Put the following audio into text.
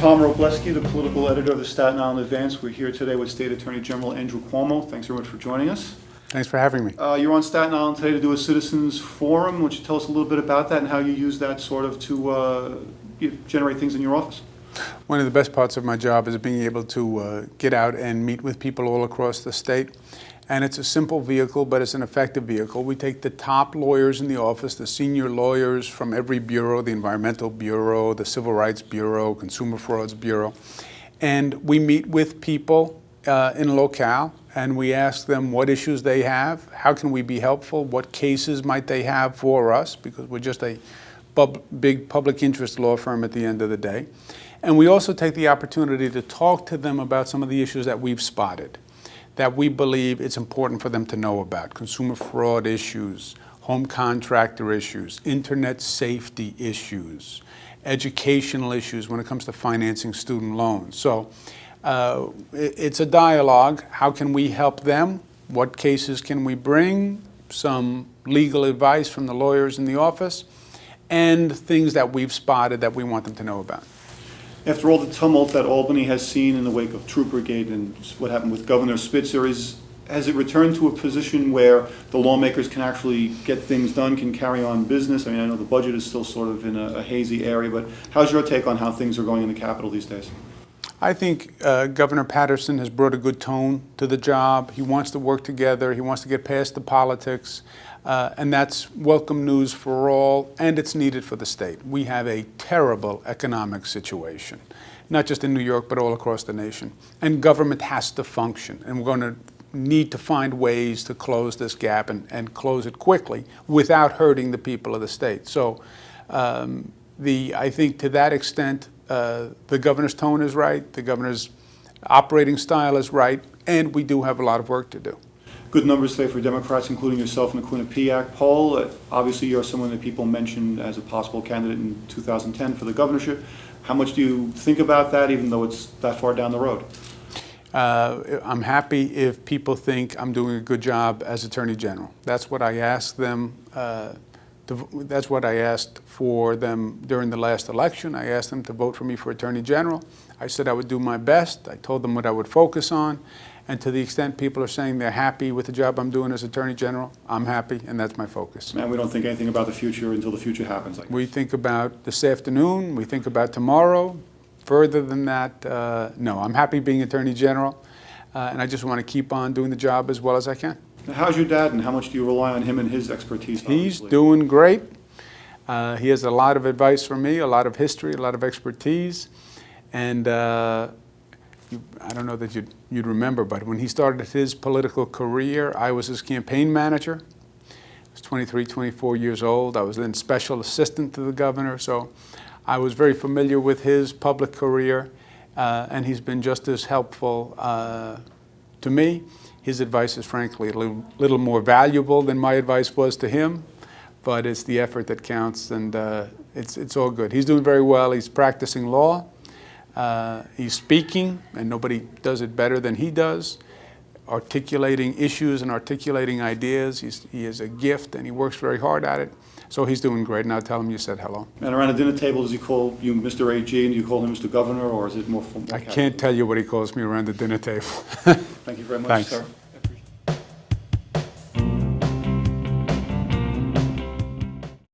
Tom Robleski, the political editor of the Staten Island Advance. We're here today with State Attorney General Andrew Cuomo. Thanks very much for joining us. Thanks for having me. You're on Staten Island today to do a citizens forum. Why don't you tell us a little bit about that and how you use that sort of to generate things in your office? One of the best parts of my job is being able to get out and meet with people all across the state. And it's a simple vehicle, but it's an effective vehicle. We take the top lawyers in the office, the senior lawyers from every bureau, the Environmental Bureau, the Civil Rights Bureau, Consumer Frauds Bureau, and we meet with people in a locale, and we ask them what issues they have, how can we be helpful, what cases might they have for us, because we're just a big public interest law firm at the end of the day. And we also take the opportunity to talk to them about some of the issues that we've spotted, that we believe it's important for them to know about: consumer fraud issues, home contractor issues, internet safety issues, educational issues when it comes to financing student loans. So it's a dialogue. How can we help them? What cases can we bring? Some legal advice from the lawyers in the office, and things that we've spotted that we want them to know about. After all the tumult that Albany has seen in the wake of Troopergate and what happened with Governor Spitzer, has it returned to a position where the lawmakers can actually get things done, can carry on business? I mean, I know the budget is still sort of in a hazy area, but how's your take on how things are going in the Capitol these days? I think Governor Patterson has brought a good tone to the job. He wants to work together. He wants to get past the politics. And that's welcome news for all, and it's needed for the state. We have a terrible economic situation, not just in New York, but all across the nation. And government has to function, and we're going to need to find ways to close this gap and close it quickly without hurting the people of the state. So I think to that extent, the governor's tone is right, the governor's operating style is right, and we do have a lot of work to do. Good numbers today for Democrats, including yourself in the Quinnipiac poll. Obviously, you're someone that people mentioned as a possible candidate in 2010 for the governorship. How much do you think about that, even though it's that far down the road? I'm happy if people think I'm doing a good job as Attorney General. That's what I asked them. That's what I asked for them during the last election. I asked them to vote for me for Attorney General. I said I would do my best. I told them what I would focus on. And to the extent people are saying they're happy with the job I'm doing as Attorney General, I'm happy, and that's my focus. And we don't think anything about the future until the future happens, I guess. We think about this afternoon, we think about tomorrow. Further than that, no. I'm happy being Attorney General, and I just want to keep on doing the job as well as I can. Now, how's your dad, and how much do you rely on him and his expertise? Obviously? He's doing great. He has a lot of advice for me, a lot of history, a lot of expertise, and I don't know that you'd remember, but when he started his political career, I was his campaign manager. I was 23, 24 years old. I was then special assistant to the governor, so I was very familiar with his public career, and he's been just as helpful to me. His advice is frankly a little more valuable than my advice was to him, but it's the effort that counts, and it's all good. He's doing very well. He's practicing law. He's speaking, and nobody does it better than he does, articulating issues and articulating ideas. He is a gift, and he works very hard at it. So he's doing great, and I'll tell him you said hello. And around the dinner table, does he call you Mr. AG, and do you call him Mr. Governor, or is it more formal? I can't tell you what he calls me around the dinner table. Thank you very much, Thanks. sir.